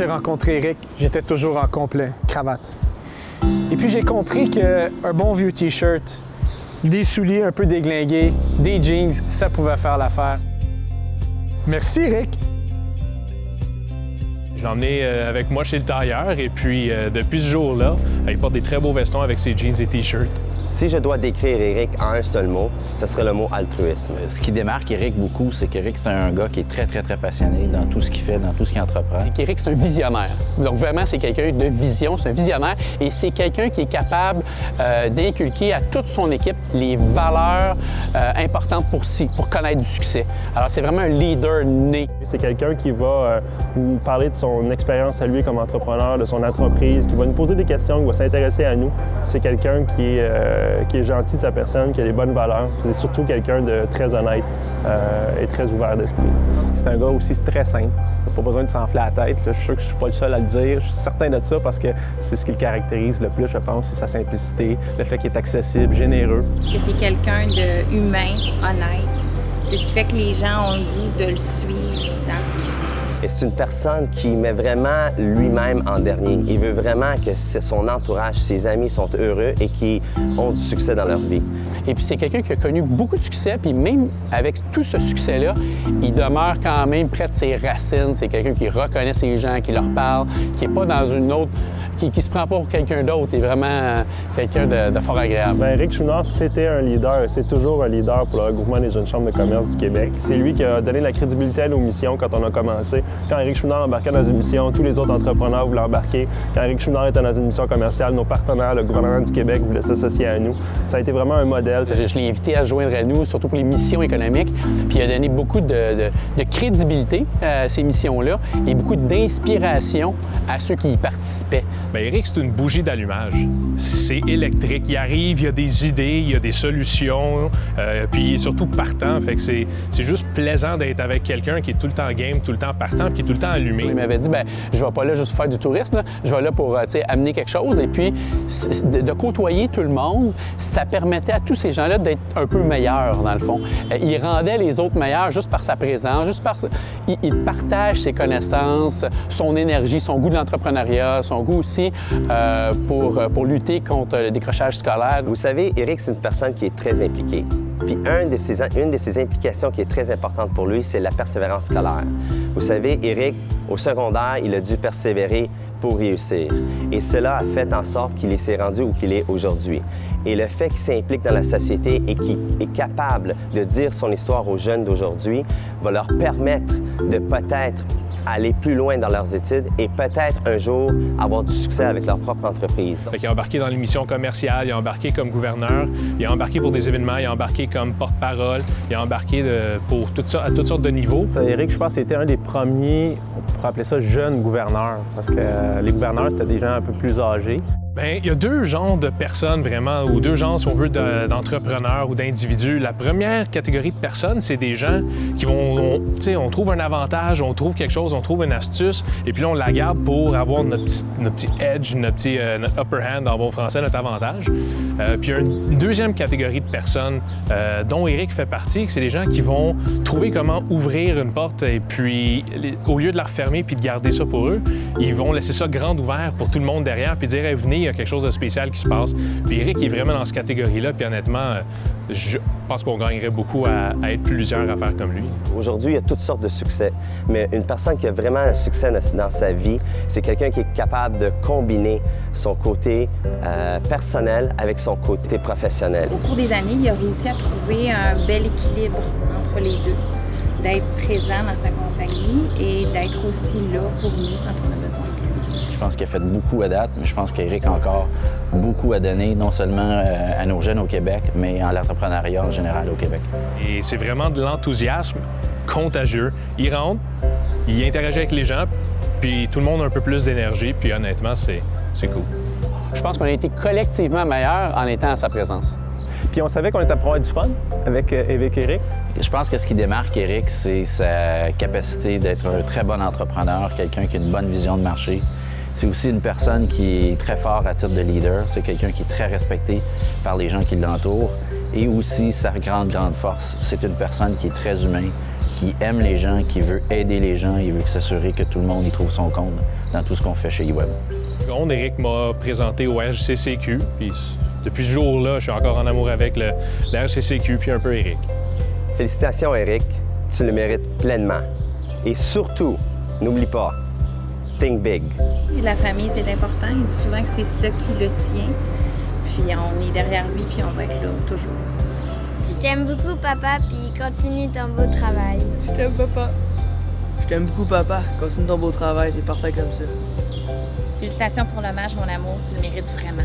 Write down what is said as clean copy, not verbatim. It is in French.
j'ai rencontré Eric, j'étais toujours en complet, cravate. Et puis j'ai compris qu'un bon vieux T-shirt, des souliers un peu déglingués, des jeans, ça pouvait faire l'affaire. Merci Eric. Je l'ai emmené avec moi chez le tailleur et puis depuis ce jour-là, il porte des très beaux vestons avec ses jeans et T-shirts. Si je dois décrire Eric en un seul mot, ce serait le mot altruisme. Ce qui démarque Eric beaucoup, c'est qu'Eric, c'est un gars qui est très, très, très passionné dans tout ce qu'il fait, dans tout ce qu'il entreprend. Eric, c'est un visionnaire. Donc vraiment, c'est quelqu'un de vision, c'est un visionnaire et c'est quelqu'un qui est capable d'inculquer à toute son équipe les valeurs importantes pour connaître du succès. Alors, c'est vraiment un leader né. C'est quelqu'un qui va nous parler de son expérience à lui comme entrepreneur, de son entreprise, qui va nous poser des questions, qui va s'intéresser à nous. C'est quelqu'un qui est gentil de sa personne, qui a des bonnes valeurs. C'est surtout quelqu'un de très honnête et très ouvert d'esprit. C'est un gars aussi très simple. Il n'a pas besoin de s'enfler la tête. Là, je suis sûr que je ne suis pas le seul à le dire. Je suis certain de ça parce que c'est ce qui le caractérise le plus, je pense, c'est sa simplicité, le fait qu'il est accessible, généreux. Parce que c'est quelqu'un d'humain, honnête. C'est ce qui fait que les gens ont le goût de le suivre dans ce qu'il fait. Et c'est une personne qui met vraiment lui-même en dernier. Il veut vraiment que son entourage, ses amis sont heureux et qui ont du succès dans leur vie. Et puis c'est quelqu'un qui a connu beaucoup de succès, puis même avec tout ce succès-là, il demeure quand même près de ses racines. C'est quelqu'un qui reconnaît ses gens, qui leur parle, qui n'est pas dans une autre... qui se prend pas pour quelqu'un d'autre. Il est vraiment quelqu'un de fort agréable. Bien, Eric Chouinard, c'était un leader. C'est toujours un leader pour le regroupement des jeunes chambres de commerce du Québec. C'est lui qui a donné la crédibilité à nos missions quand on a commencé. Quand Eric Chouinard embarquait dans une mission, tous les autres entrepreneurs voulaient embarquer. Quand Eric Chouinard était dans une mission commerciale, nos partenaires, le gouvernement du Québec, voulaient s'associer à nous. Ça a été vraiment un modèle. Je l'ai invité à se joindre à nous, surtout pour les missions économiques. Puis il a donné beaucoup de crédibilité à ces missions-là et beaucoup d'inspiration à ceux qui y participaient. Bien, Eric, c'est une bougie d'allumage. C'est électrique. Il arrive, il y a des idées, il y a des solutions, puis il est surtout partant. Fait que c'est juste plaisant d'être avec quelqu'un qui est tout le temps game, tout le temps partant, puis qui est tout le temps allumé. Il m'avait dit, bien, je vais pas là juste pour faire du tourisme, là. Je vais là pour amener quelque chose. Et puis, de côtoyer tout le monde, ça permettait à tous ces gens-là d'être un peu meilleurs, dans le fond. Il rendait les autres meilleurs juste par sa présence, juste par... Il partage ses connaissances, son énergie, son goût de l'entrepreneuriat, son goût aussi pour lutter contre le décrochage scolaire. Vous savez, Eric, c'est une personne qui est très impliquée. Puis une de ses implications qui est très importante pour lui, c'est la persévérance scolaire. Vous savez, Eric, au secondaire, il a dû persévérer pour réussir. Et cela a fait en sorte qu'il s'est rendu où qu'il est aujourd'hui. Et le fait qu'il s'implique dans la société et qu'il est capable de dire son histoire aux jeunes d'aujourd'hui va leur permettre de peut-être aller plus loin dans leurs études et peut-être un jour avoir du succès avec leur propre entreprise. Il a embarqué dans les missions commerciales, il a embarqué comme gouverneur, il a embarqué pour des événements, il a embarqué comme porte-parole, il a embarqué à toutes sortes de niveaux. Eric, je pense, c'était un des premiers, on pourrait appeler ça jeunes gouverneurs, parce que les gouverneurs, c'était des gens un peu plus âgés. Bien, il y a deux genres de personnes vraiment, ou deux genres, si on veut, d'entrepreneurs ou d'individus. La première catégorie de personnes, c'est des gens qui vont, on trouve un avantage, on trouve quelque chose, on trouve une astuce, et puis là, on la garde pour avoir notre petit edge, notre upper hand en bon français, notre avantage. Puis il y a une deuxième catégorie de personnes dont Eric fait partie, c'est des gens qui vont trouver comment ouvrir une porte et puis, au lieu de la refermer puis de garder ça pour eux, ils vont laisser ça grand ouvert pour tout le monde derrière puis dire hey, venez, il y a quelque chose de spécial qui se passe. Puis Eric est vraiment dans cette catégorie-là, puis honnêtement, je pense qu'on gagnerait beaucoup à être plusieurs à faire comme lui. Aujourd'hui, il y a toutes sortes de succès, mais une personne qui a vraiment un succès dans sa vie, c'est quelqu'un qui est capable de combiner son côté personnel avec son côté professionnel. Au cours des années, il a réussi à trouver un bel équilibre entre les deux, d'être présent dans sa compagnie et d'être aussi là pour nous quand on a besoin de lui. Je pense qu'il a fait beaucoup à date, mais je pense qu'Eric a encore beaucoup à donner, non seulement à nos jeunes au Québec, mais à l'entrepreneuriat en général au Québec. Et c'est vraiment de l'enthousiasme contagieux. Il rentre, il interagit avec les gens, puis tout le monde a un peu plus d'énergie, puis honnêtement, c'est cool. Je pense qu'on a été collectivement meilleurs en étant à sa présence. Puis on savait qu'on était pour avoir du fun avec Eric. Je pense que ce qui démarque Eric, c'est sa capacité d'être un très bon entrepreneur, quelqu'un qui a une bonne vision de marché. C'est aussi une personne qui est très forte à titre de leader. C'est quelqu'un qui est très respecté par les gens qui l'entourent. Et aussi, sa grande force, c'est une personne qui est très humaine, qui aime les gens, qui veut aider les gens, il veut s'assurer que tout le monde y trouve son compte dans tout ce qu'on fait chez eWeb. Éric m'a présenté au RJCCQ, puis depuis ce jour-là, je suis encore en amour avec le RJCCQ, puis un peu Éric. Félicitations, Éric. Tu le mérites pleinement. Et surtout, n'oublie pas, think big. Et la famille, c'est important. Il dit souvent que c'est ça qui le tient. Puis on est derrière lui, puis on va être là toujours. Je t'aime beaucoup, papa, puis continue ton beau travail. Je t'aime, papa. Je t'aime beaucoup, papa. Continue ton beau travail, t'es parfait comme ça. Félicitations pour l'hommage, mon amour. Tu le mérites vraiment.